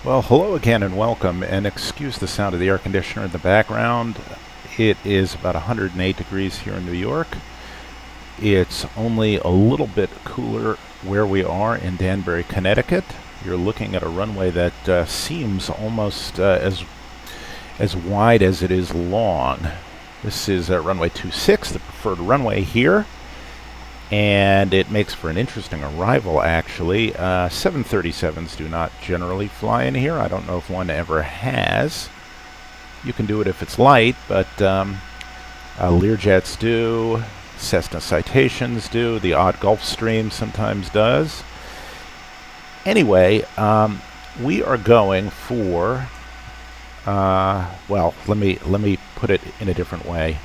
Well, hello again and welcome, and excuse the sound of the air conditioner in the background. It is about 108 degrees here in New York. It's only a little bit cooler where we are in Danbury, Connecticut. You're looking at a runway that seems almost as wide as it is long. This is runway 26, the preferred runway here. And it makes for an interesting arrival, actually. 737s do not generally fly in here. I don't know if one ever has. You can do it if it's light, but Learjets do, Cessna Citations do, the odd Gulfstream sometimes does. Anyway, we are going for, well, let me put it in a different way,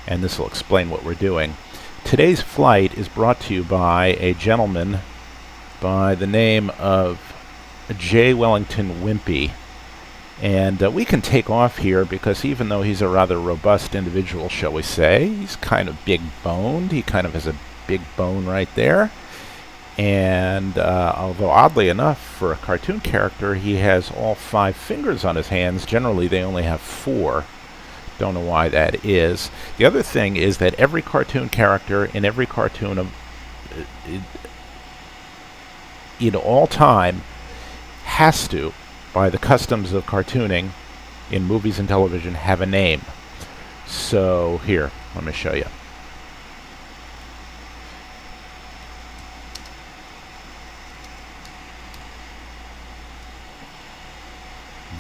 and this will explain what we're doing. Today's flight is brought to you by a gentleman by the name of J.Wellington Wimpy. And we can take off here because even though he's a rather robust individual, shall we say, he's kind of big-boned. He kind of has a big bone right there. And although oddly enough, for a cartoon character, he has all 5 fingers on his hands. Generally, they only have 4. Don't know why that is. The other thing is that every cartoon character in every cartoon of in all time has to, by the customs of cartooning in movies and television, have a name. So here, let me show you.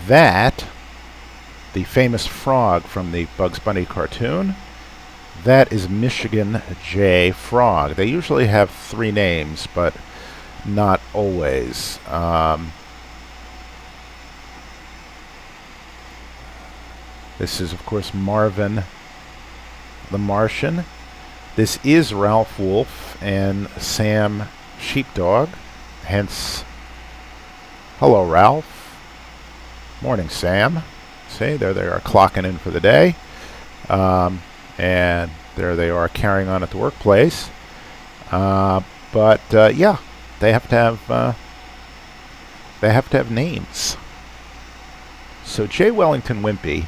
That, the famous frog from the Bugs Bunny cartoon, that is Michigan J. Frog. They usually have 3 names, but not always. This is, of course, Marvin the Martian. This is Ralph Wolf and Sam Sheepdog, hence, hello, Ralph. Morning, Sam. See, there they are clocking in for the day. And there they are carrying on at the workplace. But yeah, they have to have names. So J. Wellington Wimpy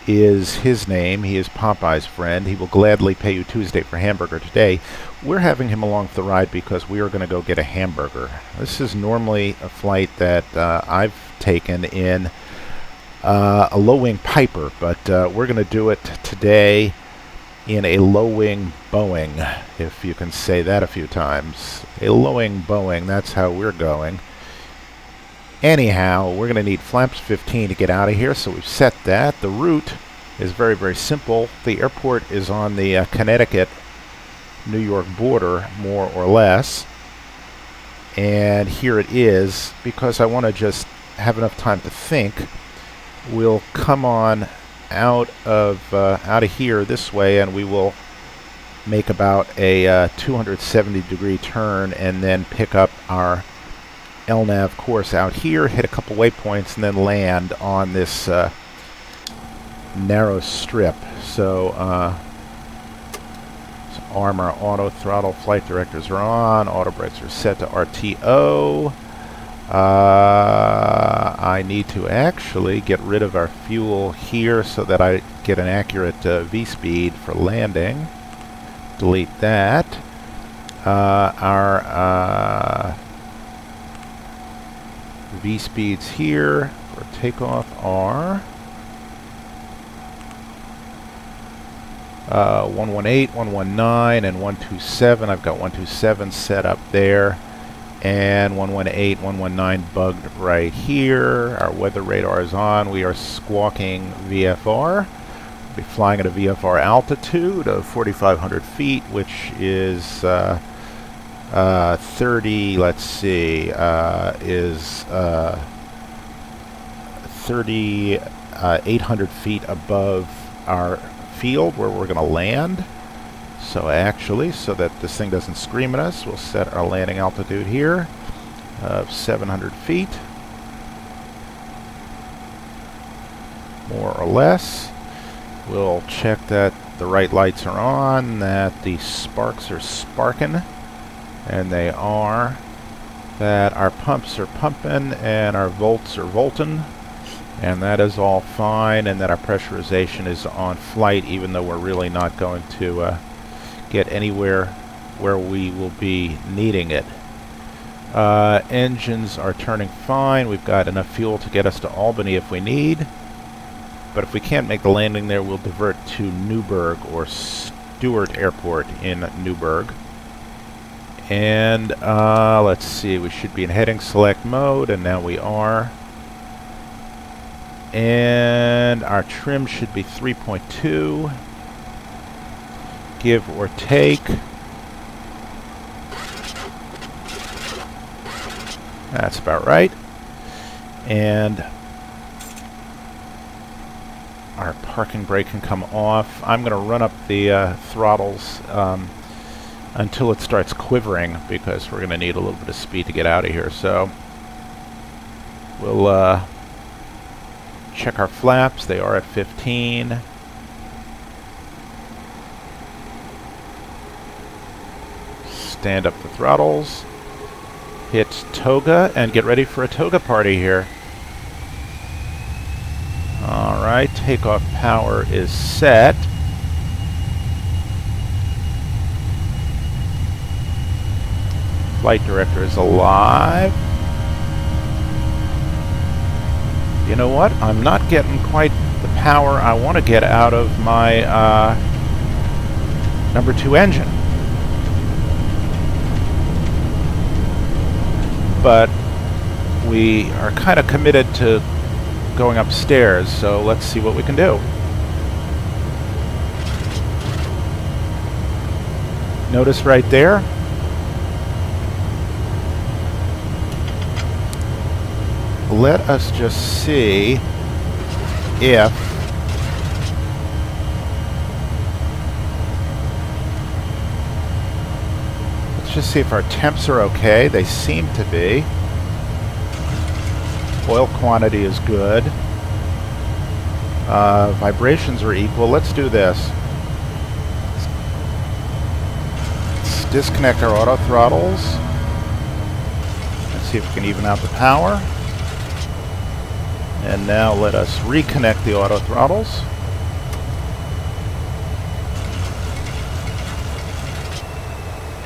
is his name. He is Popeye's friend. He will gladly pay you Tuesday for hamburger today. We're having him along for the ride because we are going to go get a hamburger. This is normally a flight that I've taken in a low-wing Piper, but we're going to do it today in a low-wing Boeing, if you can say that a few times. A low-wing Boeing, that's how we're going. Anyhow, we're going to need flaps 15 to get out of here, so we've set that. The route is very, very simple. The airport is on the Connecticut-New York border, more or less. And here it is. Because I want to just have enough time to think, we'll come on out of here this way, and we will make about a 270-degree turn and then pick up our LNAV course out here, hit a couple waypoints, and then land on this narrow strip. So, Armor auto throttle, flight directors are on, auto brakes are set to RTO. I need to actually get rid of our fuel here so that I get an accurate V-speed for landing. Delete that. Our V-speeds here for takeoff are 118, 119, and 127. I've got 127 set up there. And 118, 119 bugged right here. Our weather radar is on. We are squawking VFR. We'll be flying at a VFR altitude of 4,500 feet, which is 3,800 feet above our field where we're going to land. So actually, so that this thing doesn't scream at us, we'll set our landing altitude here of 700 feet, more or less. We'll check that the right lights are on, that the sparks are sparking, and they are. that our pumps are pumping and our volts are volting, and that is all fine, and that our pressurization is on flight, even though we're really not going to get anywhere where we will be needing it. Engines are turning fine. We've got enough fuel to get us to Albany if we need, but if we can't make the landing there, we'll divert to Newburgh or Stewart Airport in Newburgh. And let's see, we should be in heading select mode, and now we are. And our trim should be 3.2, give or take. That's about right. And our parking brake can come off. I'm going to run up the throttles until it starts quivering, because we're going to need a little bit of speed to get out of here. So we'll check our flaps. They are at 15. Stand up the throttles. Hit toga and get ready for a toga party here. Alright, takeoff power is set. Flight director is alive. You know what? I'm not getting quite the power I want to get out of my number 2 engine. But we are kind of committed to going upstairs, so let's see what we can do. Notice right there, let us just see if just see if our temps are okay. They seem to be. Oil quantity is good. Vibrations are equal. Let's do this. Let's disconnect our auto throttles. Let's see if we can even out the power. And now let us reconnect the auto throttles.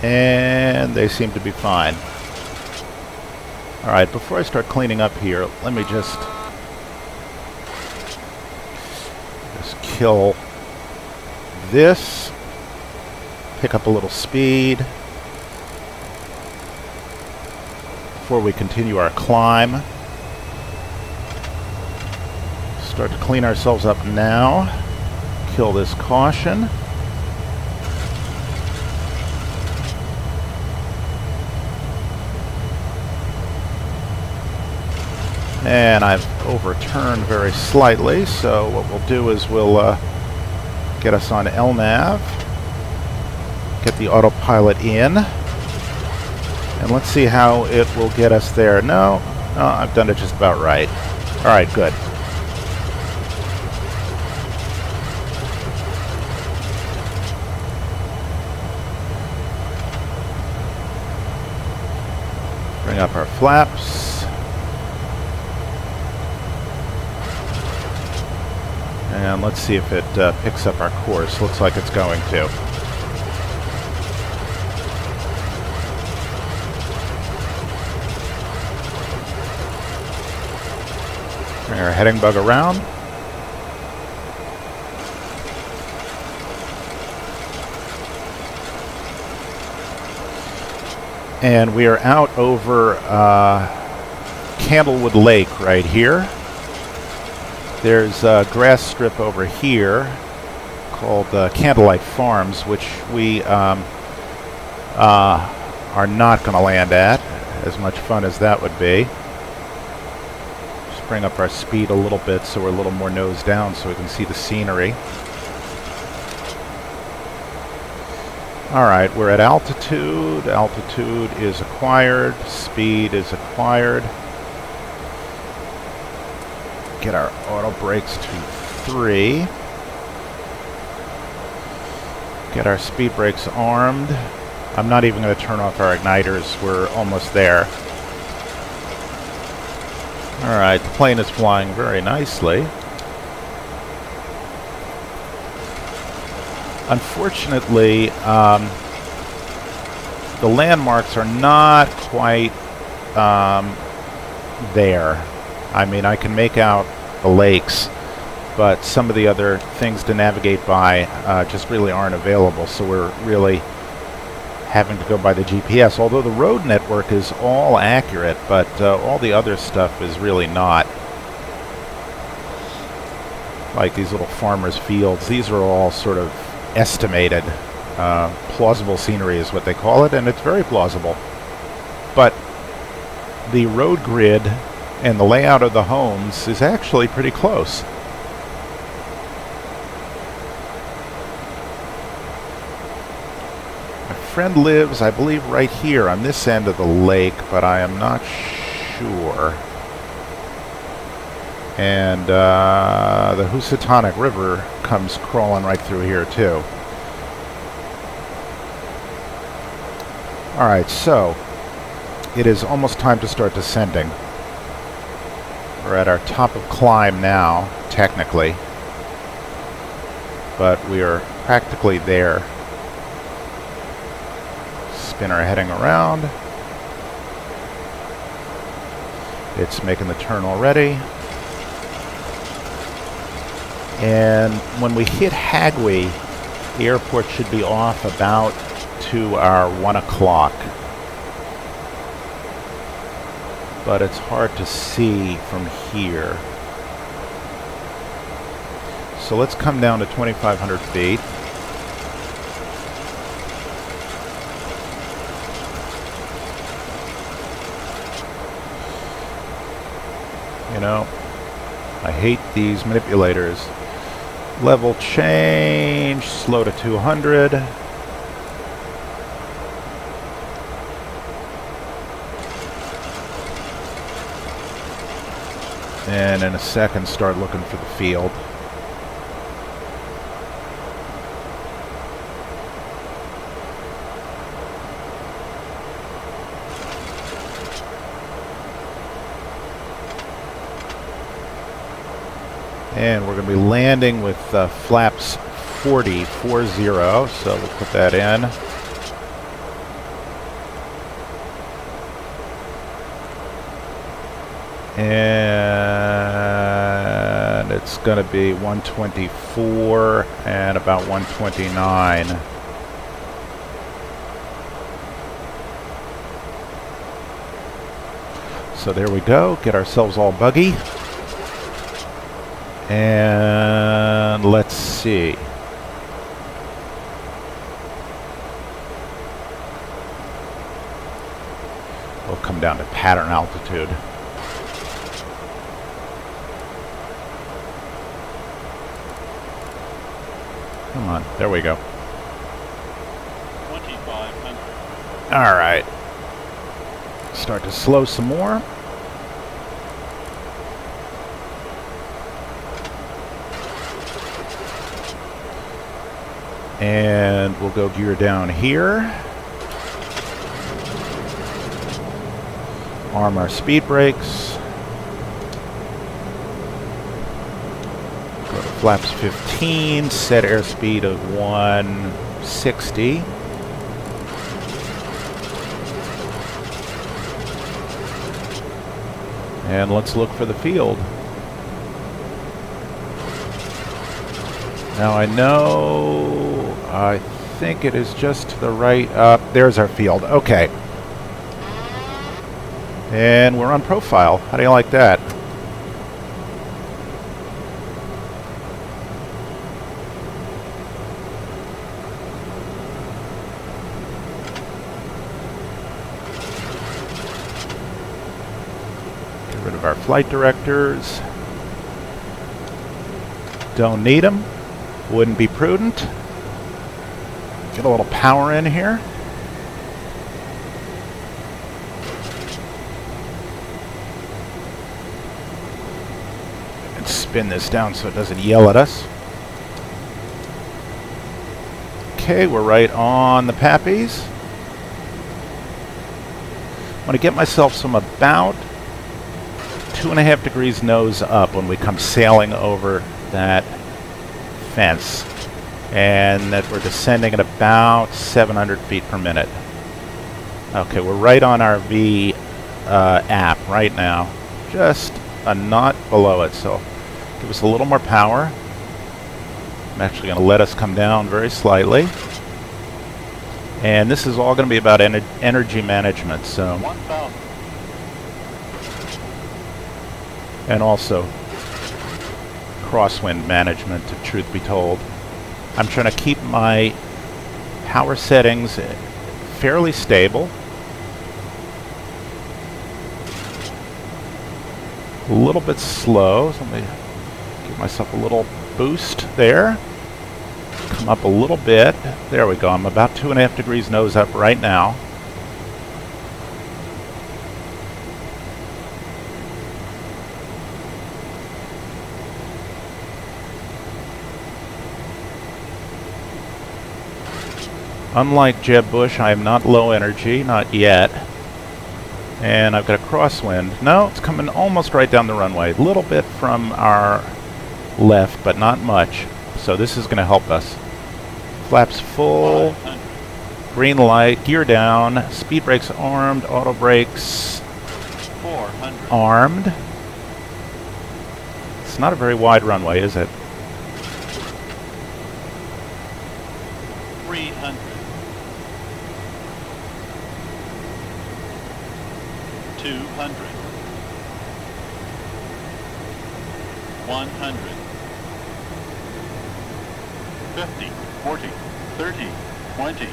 And they seem to be fine. Alright, before I start cleaning up here, let me just kill this, pick up a little speed before we continue our climb. Start to clean ourselves up now. Kill this caution. And I've overturned very slightly, so what we'll do is we'll get us on LNAV, get the autopilot in, and let's see how it will get us there. No, I've done it just about right. All right, good. Bring up our flaps. And let's see if it picks up our course. Looks like it's going to. Bring our heading bug around. And we are out over Candlewood Lake right here. There's a grass strip over here called Candlelight Farms, which we are not going to land at, as much fun as that would be. Just bring up our speed a little bit so we're a little more nose down so we can see the scenery. Alright, we're at altitude. Altitude is acquired. Speed is acquired. Get our auto brakes to 3. Get our speed brakes armed. I'm not even going to turn off our igniters. We're almost there. Alright, the plane is flying very nicely. Unfortunately, the landmarks are not quite there. I mean, I can make out the lakes, but some of the other things to navigate by just really aren't available, so we're really having to go by the GPS, although the road network is all accurate, but all the other stuff is really not. Like these little farmers' fields, these are all sort of estimated. Plausible scenery is what they call it, and it's very plausible. But the road grid and the layout of the homes is actually pretty close. My friend lives, I believe, right here on this end of the lake, but I am not sure. And the Housatonic River comes crawling right through here, too. Alright, so it is almost time to start descending. We're at our top of climb now, technically, but we are practically there. Spin our heading around. It's making the turn already. And when we hit Hagway, the airport should be off about to our 1 o'clock. But it's hard to see from here. So let's come down to 2,500 feet. You know, I hate these manipulators. Level change, slow to 200. And in a second, start looking for the field. And we're going to be landing with flaps 40, so we'll put that in. And it's going to be 124 and about 129. So there we go, get ourselves all buggy. And let's see. We'll come down to pattern altitude. Come on, there we go. 2,500. All right. Start to slow some more. And we'll go gear down here. Arm our speed brakes. Go to flaps 15, set airspeed of 160. And let's look for the field. Now I know, I think it is just to the right. There's our field. Okay. And we're on profile. How do you like that? Get rid of our flight directors. Don't need them. Wouldn't be prudent. Get a little power in here. And spin this down so it doesn't yell at us. Okay, we're right on the Pappies. I want to get myself some about 2.5 degrees nose up when we come sailing over that fence, and that we're descending at about 700 feet per minute. Okay, we're right on our V app right now, just a knot below it, so give us a little more power. I'm actually going to let us come down very slightly. And this is all going to be about energy management, so. 1,000. And also crosswind management, if truth be told. I'm trying to keep my power settings fairly stable. A little bit slow, so let me give myself a little boost there. Come up a little bit. There we go. I'm about 2.5 degrees nose up right now. Unlike Jeb Bush, I am not low energy, not yet. And I've got a crosswind. No, it's coming almost right down the runway. A little bit from our left, but not much. So this is going to help us. Flaps full. 500. Green light. Gear down. Speed brakes armed. Auto brakes 400. armed. It's not a very wide runway, is it? 300. 200. 100. 50, 40, 30, 20,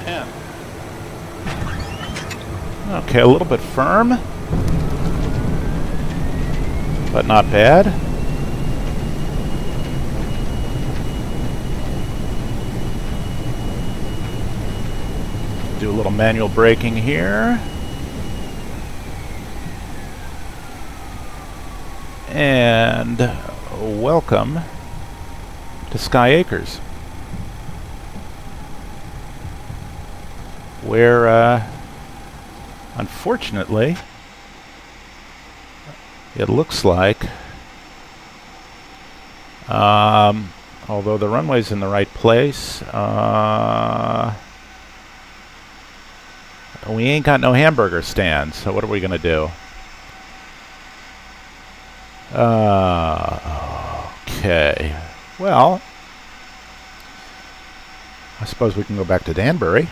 10. Okay, a little bit firm, but not bad. Do a little manual braking here. And welcome to Sky Acres, where unfortunately it looks like, although the runway's in the right place, we ain't got no hamburger stand, so what are we gonna do? Okay. Well, I suppose we can go back to Danbury.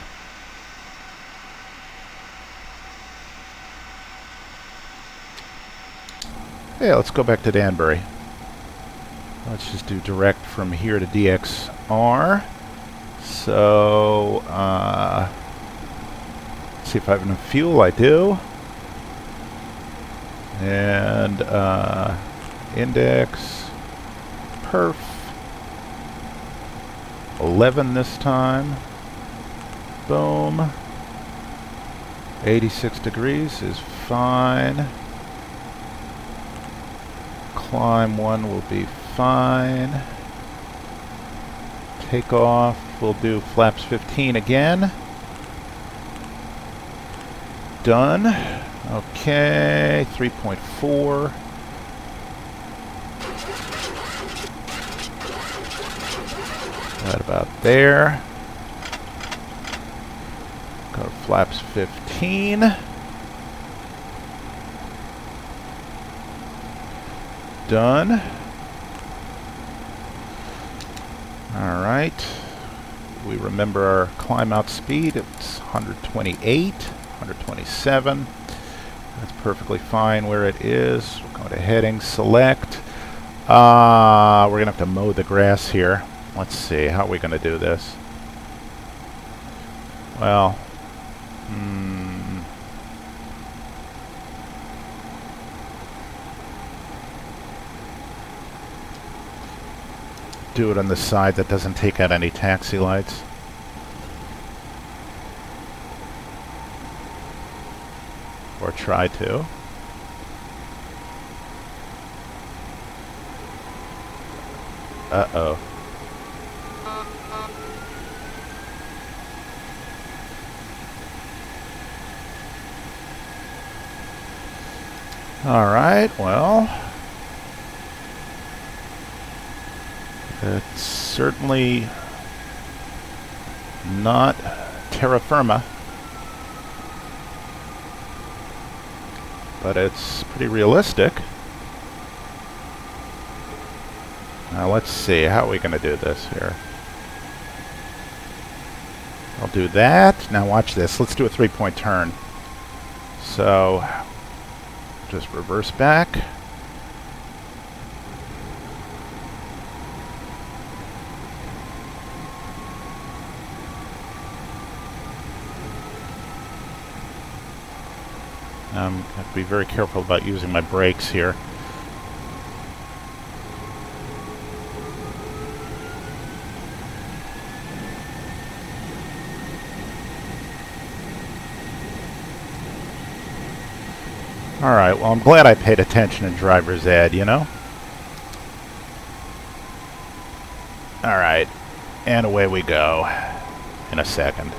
Yeah, let's go back to Danbury. Let's just do direct from here to DXR. So, let's see if I have enough fuel. I do. And, index, perf, 11 this time. Boom. 86 degrees is fine. Climb 1 will be fine. Takeoff, we'll do flaps 15 again. Done. Okay, 3.4. Right about there. Go to flaps 15. Done. All right. We remember our climb out speed. It's 128, 127. That's perfectly fine where it is. We'll go to heading, select. We're going to have to mow the grass here. Let's see, how are we going to do this? Well, do it on the side that doesn't take out any taxi lights. Or try to. Uh-oh. Alright, well, it's certainly not terra firma, but it's pretty realistic. Now let's see, how are we going to do this here? I'll do that. Now watch this. Let's do a 3-point turn. So, just reverse back. I have to be very careful about using my brakes here. Alright, well, I'm glad I paid attention in driver's ed, you know? Alright, and away we go in a second.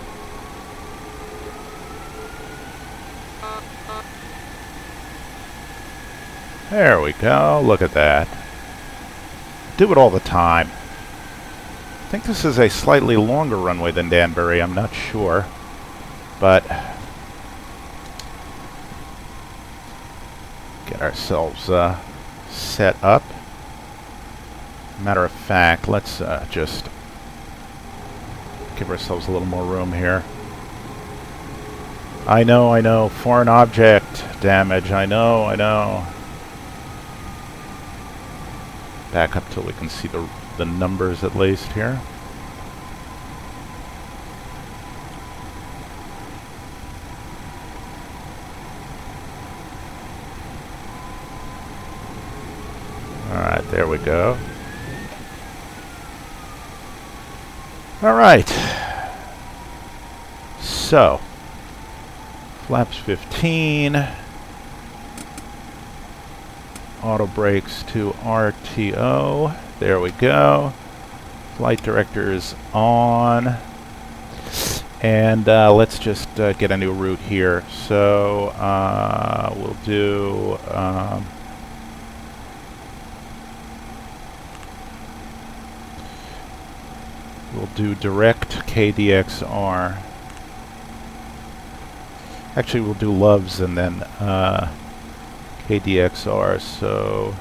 There we go, look at that. Do it all the time. I think this is a slightly longer runway than Danbury, I'm not sure. But get ourselves set up. Matter of fact, let's just give ourselves a little more room here. I know, foreign object damage, I know. Back up till we can see the numbers at least here. Alright, there we go. Alright. So, flaps 15. Auto brakes to RTO. There we go. Flight director is on. And let's just get a new route here. So, we'll do... we'll do direct KDXR. Actually, we'll do Loves and then KDXR, so...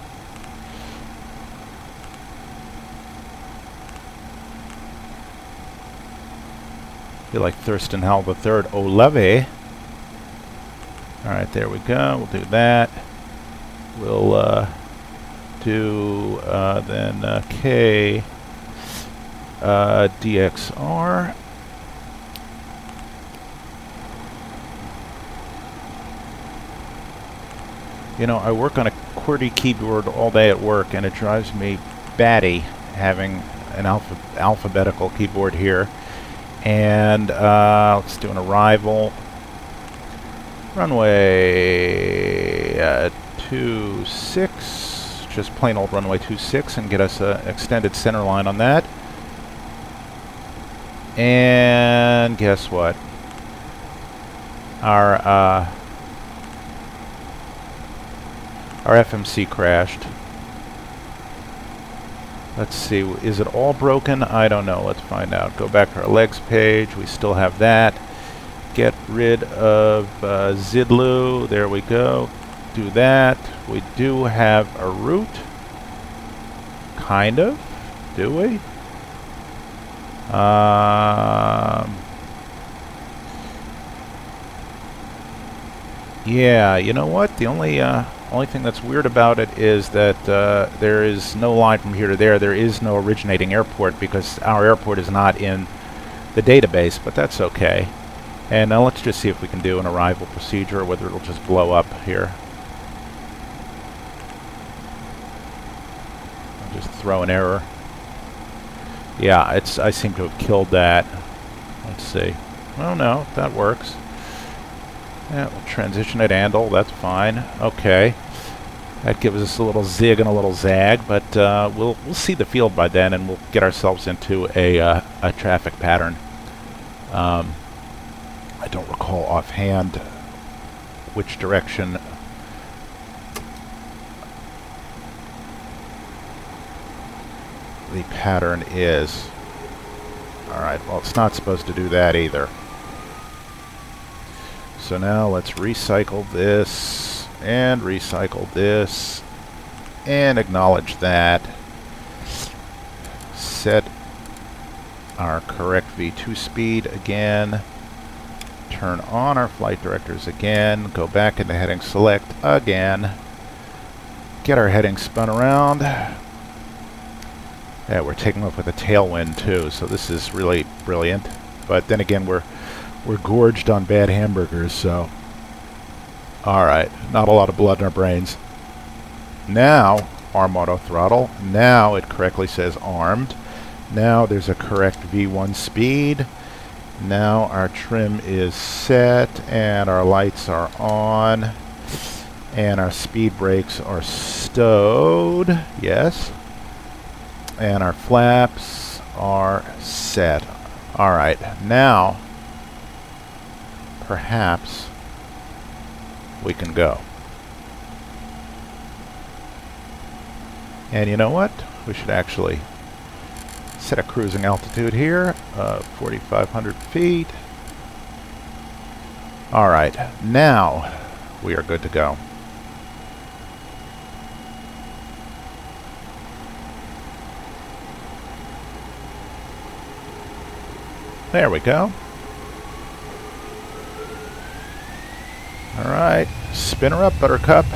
feel like Thurston Howell III. Oh, Levy. Alright, there we go. We'll do that. We'll do then KDXR. You know, I work on a QWERTY keyboard all day at work, and it drives me batty having an alphabetical keyboard here. And let's do an arrival. Runway 26, just plain old runway 26, and get us an extended center line on that. And guess what? Our FMC crashed. Let's see, is it all broken? I don't know, let's find out. Go back to our legs page, we still have that. Get rid of Zidlu, there we go. Do that. We do have a route. Kind of, do we? Yeah, you know what? The only thing that's weird about it is that there is no line from here to there. There is no originating airport because our airport is not in the database, but that's okay. And now let's just see if we can do an arrival procedure or whether it'll just blow up here. I'll just throw an error. Yeah, I seem to have killed that. Let's see. Oh no, that works. Yeah, we'll transition at Andal, that's fine. Okay. That gives us a little zig and a little zag, but we'll see the field by then, and we'll get ourselves into a traffic pattern. I don't recall offhand which direction the pattern is. Alright, well, it's not supposed to do that either. So now let's recycle this, and recycle this, and acknowledge that. Set our correct V2 speed again. Turn on our flight directors again. Go back into heading select again. Get our heading spun around. Yeah, we're taking off with a tailwind too, so this is really brilliant. But then again, we're gorged on bad hamburgers, so alright, not a lot of blood in our brains. Now, arm auto throttle. Now it correctly says armed. Now there's a correct V1 speed. Now our trim is set, and our lights are on, and our speed brakes are stowed. Yes. And our flaps are set. Alright, now perhaps we can go. And you know what? We should actually set a cruising altitude here of 4,500 feet. Alright, now we are good to go. There we go. Alright, spin her up, Buttercup.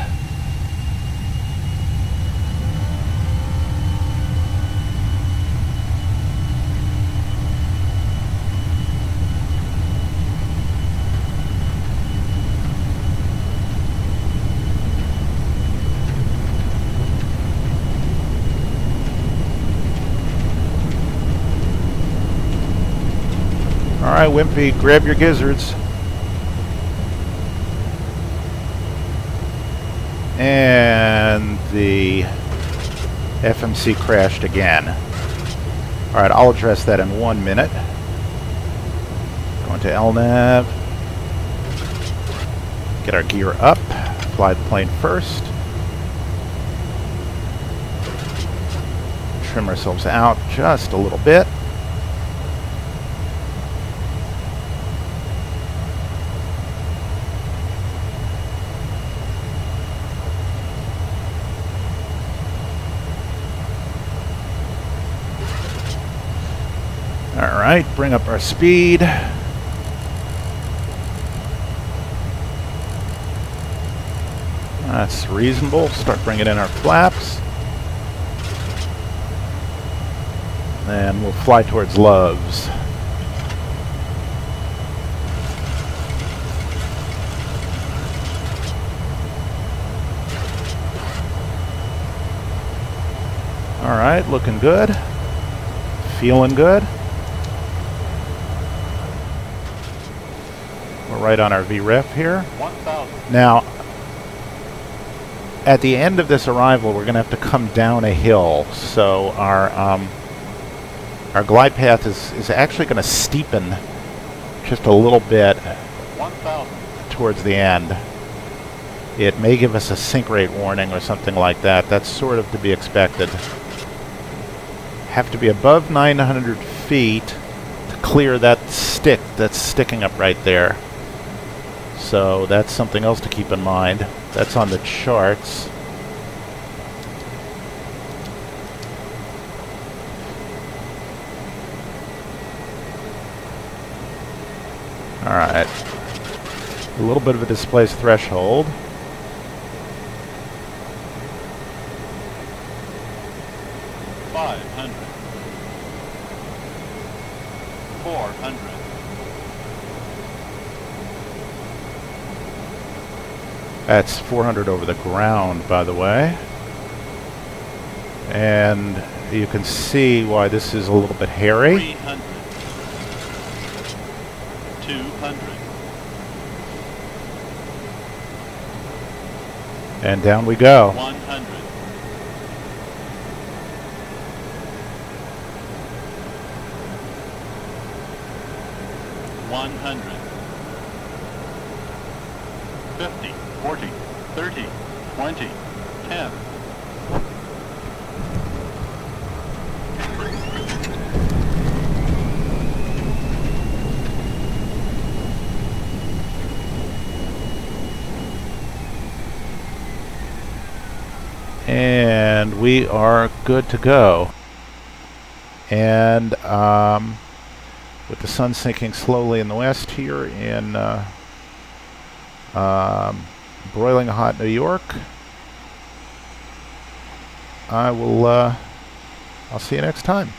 Alright, Wimpy, grab your gizzards. And the FMC crashed again. Alright, I'll address that in 1 minute. Go into LNAV. Get our gear up. Fly the plane first. Trim ourselves out just a little bit. Alright, bring up our speed. That's reasonable. Start bringing in our flaps. And we'll fly towards Loves. Alright, looking good. Feeling good. We're right on our VREF here. 1,000. Now, at the end of this arrival, we're going to have to come down a hill. So our glide path is actually going to steepen just a little bit 1,000. towards the end. It may give us a sink rate warning or something like that. That's sort of to be expected. Have to be above 900 feet to clear that stick that's sticking up right there. So that's something else to keep in mind. That's on the charts. Alright. A little bit of a displaced threshold. That's 400 over the ground, by the way. And you can see why this is a little bit hairy. 300. 200. And down we go. 100. 100. 50. 40, 30, 20, 10. And we are good to go. And with the sun sinking slowly in the west here in broiling hot New York, I'll see you next time.